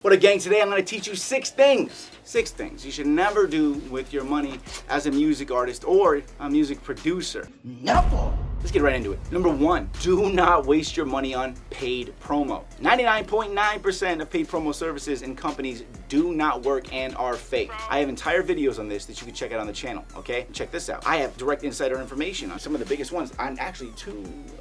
What up, gang? Today I'm going to teach you 6 things. 6 things you should never do with your money as a music artist or a music producer. Never! Let's get right into it. Number 1, do not waste your money on paid promo. 99.9% of paid promo services and companies do not work and are fake. I have entire videos on this that you can check out on the channel, okay? Check this out. I have direct insider information on some of the biggest ones, on actually 2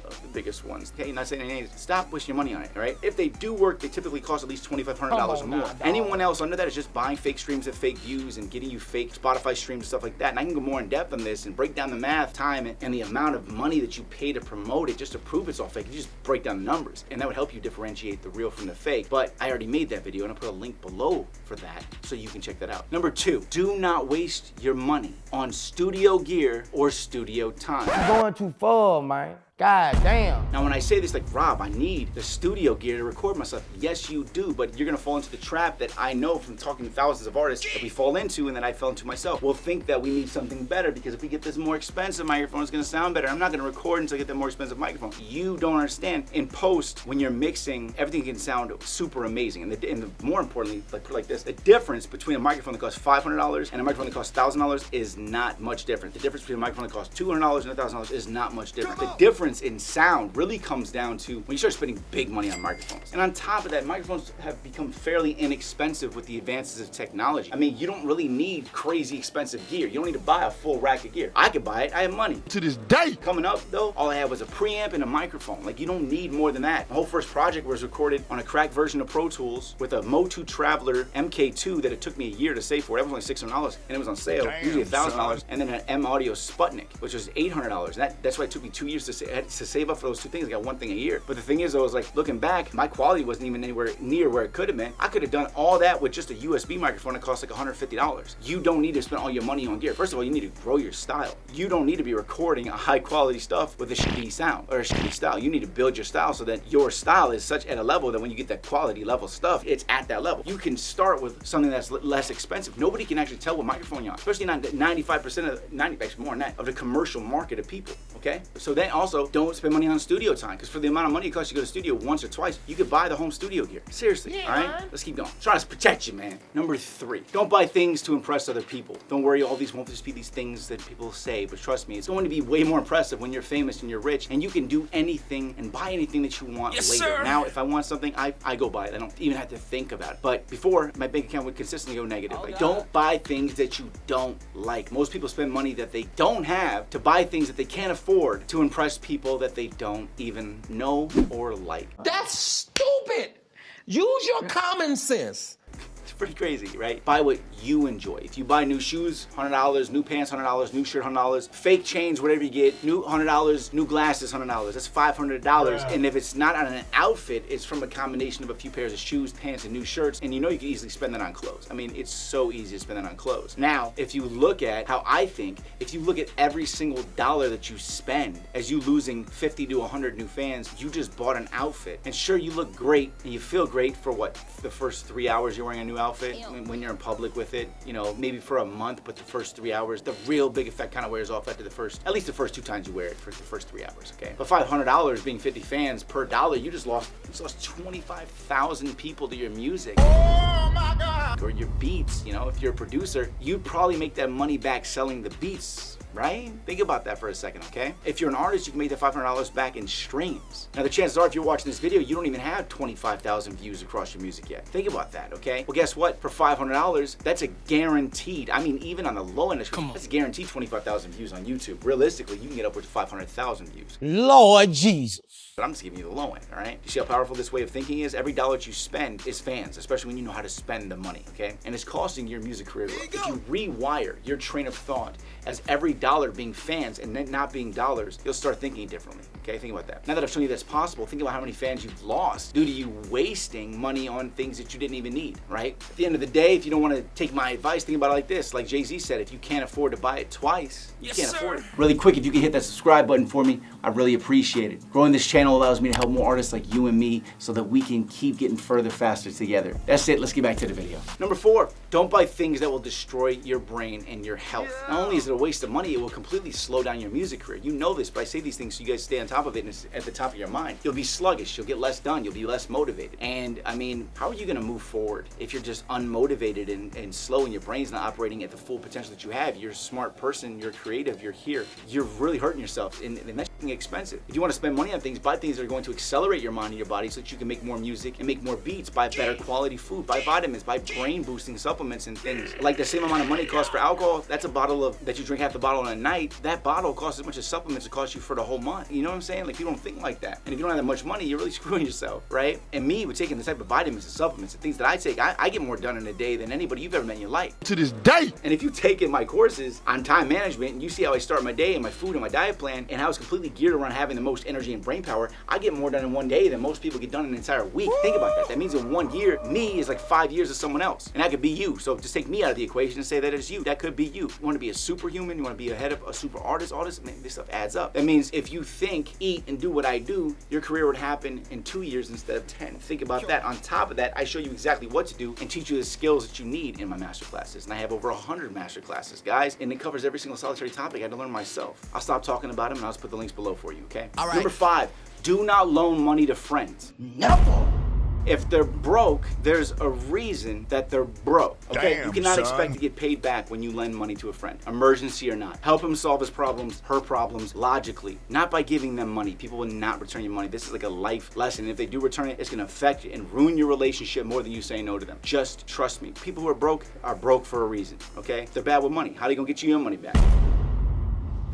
of the biggest ones. Okay, not saying anything. Stop wasting your money on it, all right? If they do work, they typically cost at least $2,500 or more. Anyone else under that is just buying fake streams at fake views and getting you fake Spotify streams and stuff like that. And I can go more in depth on this and break down the math, time, and the amount of money that you pay to promote it just to prove it's all fake. You just break down the numbers, and that would help you differentiate the real from the fake. But I already made that video, and I'll put a link below for that so you can check that out. Number 2, do not waste your money on studio gear or studio time. You're going too far, man. God damn. Now when I say this, like, Rob, I need the studio gear to record myself. Yes, you do, but you're gonna fall into the trap that I know from talking to thousands of artists that we fall into and that I fell into myself. We'll think that we need something better because if we get this more expensive microphone, it's gonna sound better. I'm not gonna record until I get that more expensive microphone. You don't understand. In post, when you're mixing, everything can sound super amazing. And more importantly, like, put it like this, the difference between a microphone that costs $500 and a microphone that costs $1,000 is not much different. The difference between a microphone that costs $200 and $1,000 is not much different. The difference in sound really comes down to when you start spending big money on microphones. And on top of that, microphones have become fairly inexpensive with the advances of technology. I mean, you don't really need crazy expensive gear. You don't need to buy a full rack of gear. I could buy it, I have money. To this day. Coming up though, all I had was a preamp and a microphone. Like, you don't need more than that. My whole first project was recorded on a cracked version of Pro Tools with a Motu Traveler MK2 that it took me a year to save for. It was only $600 and it was on sale, usually $1,000. And then an M Audio Sputnik, which was $800. And that's why it took me 2 years to save up for those 2 things. I got 1 thing a year. But the thing is, though, is like, looking back, my quality wasn't even anywhere near where it could have been. I could have done all that with just a USB microphone that cost like $150. You don't need to spend all your money on gear. First of all, you need to grow your style. You don't need to be recording a high quality stuff with a shitty sound or a shitty style. You need to build your style so that your style is such at a level that when you get that quality level stuff, it's at that level. You can start with something that's less expensive. Nobody can actually tell what microphone you're on, especially not 95% of, 90% more than that, of the commercial market of people, okay? So then also, don't spend money on studio time, because for the amount of money it costs you to go to the studio once or twice, you could buy the home studio gear. Seriously, all right? Let's keep going. I'm trying to protect you, man. Number 3, don't buy things to impress other people. Don't worry, all these won't just be these things that people say, but trust me, it's going to be way more impressive when you're famous and you're rich, and you can do anything and buy anything that you want later. Sir. Now, if I want something, I go buy it. I don't even have to think about it. But before, my bank account would consistently go negative. Like, don't buy things that you don't like. Most people spend money that they don't have to buy things that they can't afford to impress people that they don't even know or like. That's stupid. Use your common sense. It's pretty crazy, right? Buy what you enjoy. If you buy new shoes, $100, new pants, $100, new shirt, $100, fake chains, whatever you get, new $100, new glasses, $100. That's $500. Yeah. And if it's not on an outfit, it's from a combination of a few pairs of shoes, pants, and new shirts. And you know you can easily spend that on clothes. I mean, it's so easy to spend that on clothes. Now, if you look at how I think, if you look at every single dollar that you spend as you losing 50 to 100 new fans, you just bought an outfit. And sure, you look great and you feel great for what, the first 3 hours you're wearing a new outfit. When you're in public with it, you know, maybe for a month, but the first 3 hours, the real big effect kind of wears off after at least the first 2 times you wear it for the first 3 hours, okay? But $500 being 50 fans per dollar, you just lost 25,000 people to your music. Oh my God! Or your beats, you know, if you're a producer, you'd probably make that money back selling the beats, right? Think about that for a second, okay? If you're an artist, you can make that $500 back in streams. Now, the chances are, if you're watching this video, you don't even have 25,000 views across your music yet. Think about that, okay? Well, guess what? For $500, that's a guaranteed, I mean, even on the low end, that's a guaranteed 25,000 views on YouTube. Realistically, you can get upwards of 500,000 views. Lord Jesus. But I'm just giving you the low end, all right? You see how powerful this way of thinking is? Every dollar that you spend is fans, especially when you know how to spend the money, okay? And it's costing your music career growth. If you rewire your train of thought as every dollar being fans and then not being dollars, you'll start thinking differently, okay? Think about that. Now that I've shown you that's possible, think about how many fans you've lost due to you wasting money on things that you didn't even need, right? At the end of the day, if you don't want to take my advice, think about it like this. Like Jay-Z said, if you can't afford to buy it twice, you can't afford it. Really quick, if you can hit that subscribe button for me, I really appreciate it. Growing this channel allows me to help more artists like you and me so that we can keep getting further, faster together. That's it. Let's get back to the video. Number 4, don't buy things that will destroy your brain and your health. Not only is it a waste of money, it will completely slow down your music career. You know this, but I say these things so you guys stay on top of it and it's at the top of your mind. You'll be sluggish, you'll get less done, you'll be less motivated. And I mean, how are you gonna move forward if you're just unmotivated and slow and your brain's not operating at the full potential that you have? You're a smart person, you're creative, you're here. You're really hurting yourself, and that's expensive. If you want to spend money on things, buy things that are going to accelerate your mind and your body so that you can make more music and make more beats, buy better quality food, buy vitamins, buy brain boosting supplements and things. Like the same amount of money it costs for alcohol, that's a bottle of, that you drink half the bottle in a night, that bottle costs as much as supplements it costs you for the whole month. You know what I'm saying? Like, you don't think like that. And if you don't have that much money, you're really screwing yourself, right? And me, with taking the type of vitamins and supplements and things that I take, I get more done in a day than anybody you've ever met in your life. To this day. And if you've taken my courses on time management and you see how I start my day and my food and my diet plan and how it's completely geared around having the most energy and brain power, I get more done in one day than most people get done in an entire week. Think about that. That means in 1 year, me is like 5 years of someone else. And that could be you. So just take me out of the equation and say that it's you. That could be you. You want to be a superhuman? You want to be ahead of a super artist? All this, man, this stuff adds up. That means if you think, eat, and do what I do, your career would happen in 2 years instead of 10. Think about that. On top of that, I show you exactly what to do and teach you the skills that you need in my masterclasses. And I have over 100 masterclasses, guys, and it covers every single solitary topic I had to learn myself. I'll stop talking about them and I'll just put the links below for you, okay? All right. Number 5, do not loan money to friends. Never. If they're broke, there's a reason that they're broke. Okay, Damn, you cannot son. expect to get paid back when you lend money to a friend, emergency or not. Help him solve his problems, her problems, logically, not by giving them money. People will not return your money. This is like a life lesson. If they do return it, it's gonna affect you and ruin your relationship more than you saying no to them. Just trust me. People who are broke for a reason. Okay, they're bad with money. How are they gonna get you your money back?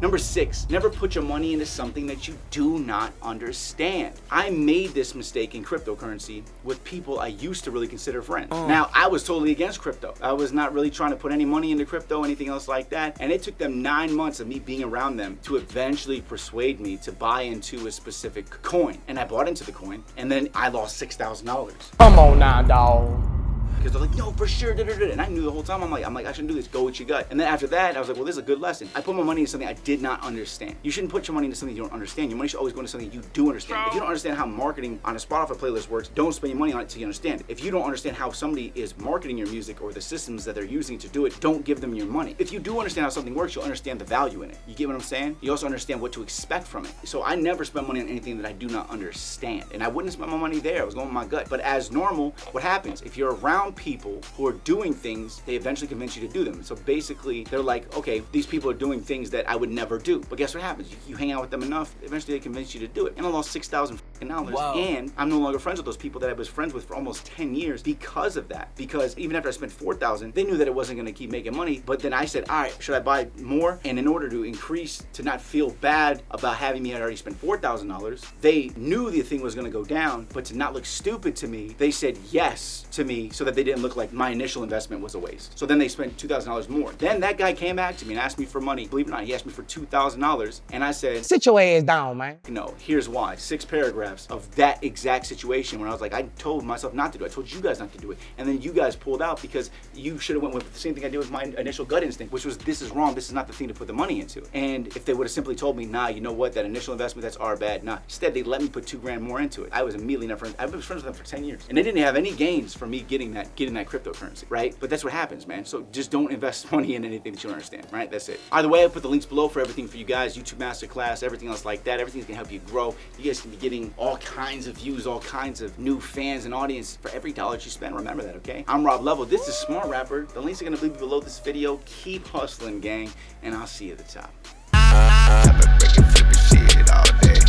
Number 6, never put your money into something that you do not understand. I made this mistake in cryptocurrency with people I used to really consider friends. Now, I was totally against crypto. I was not really trying to put any money into crypto, anything else like that. And it took them 9 months of me being around them to eventually persuade me to buy into a specific coin. And I bought into the coin, and then I lost $6,000. Come on now, dawg. Because they're like, no, for sure, and I knew the whole time, I'm like, I shouldn't do this, go with your gut. And then after that, I was like, well, this is a good lesson. I put my money into something I did not understand. You shouldn't put your money into something you don't understand. Your money should always go into something you do understand. If you don't understand how marketing on a Spotify playlist works, don't spend your money on it until you understand it. If you don't understand how somebody is marketing your music or the systems that they're using to do it, don't give them your money. If you do understand how something works, you'll understand the value in it. You get what I'm saying? You also understand what to expect from it. So I never spend money on anything that I do not understand. And I wouldn't spend my money there. I was going with my gut. But as normal, what happens? If you're around people who are doing things, they eventually convince you to do them. So basically, they're like, okay, these people are doing things that I would never do. But guess what happens? You hang out with them enough, eventually they convince you to do it. And I lost $6,000. And I'm no longer friends with those people that I was friends with for almost 10 years because of that. Because even after I spent $4,000, they knew that it wasn't gonna keep making money. But then I said, all right, should I buy more? And in order to increase, to not feel bad about having me, I already spent $4,000. They knew the thing was gonna go down, but to not look stupid to me, they said yes to me so that they didn't look like my initial investment was a waste. So then they spent $2,000 more. Then that guy came back to me and asked me for money. Believe it or not, he asked me for $2,000. And I said, Sit your ass down, man. no, here's why. 6 paragraphs of that exact situation where I was like, I told myself not to do it. I told you guys not to do it. And then you guys pulled out because you should have went with the same thing I did with my initial gut instinct, which was, this is wrong. This is not the thing to put the money into. And if they would have simply told me, nah, you know what, that initial investment, that's our bad. Nah, instead they let me put $2,000 more into it. I was immediately not friends. I was friends with them for 10 years. And they didn't have any gains for me getting that cryptocurrency, right? But that's what happens, man. So just don't invest money in anything that you don't understand, right? That's it. Either way, I put the links below for everything for you guys, YouTube Masterclass, everything else like that. Everything's gonna help you grow. You guys can be getting all kinds of views, all kinds of new fans and audience for every dollar you spend. Remember that, okay? I'm Rob Level. This is Smart Rapper. The links are gonna be below this video. Keep hustling, gang, and I'll see you at the top. Chop it, break it, flip it, shit all day.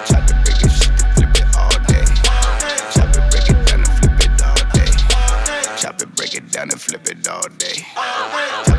Chop it, break it, shit, flip it all day. Chop it, break it down and flip it all day. Chop it, break it down and flip it all day.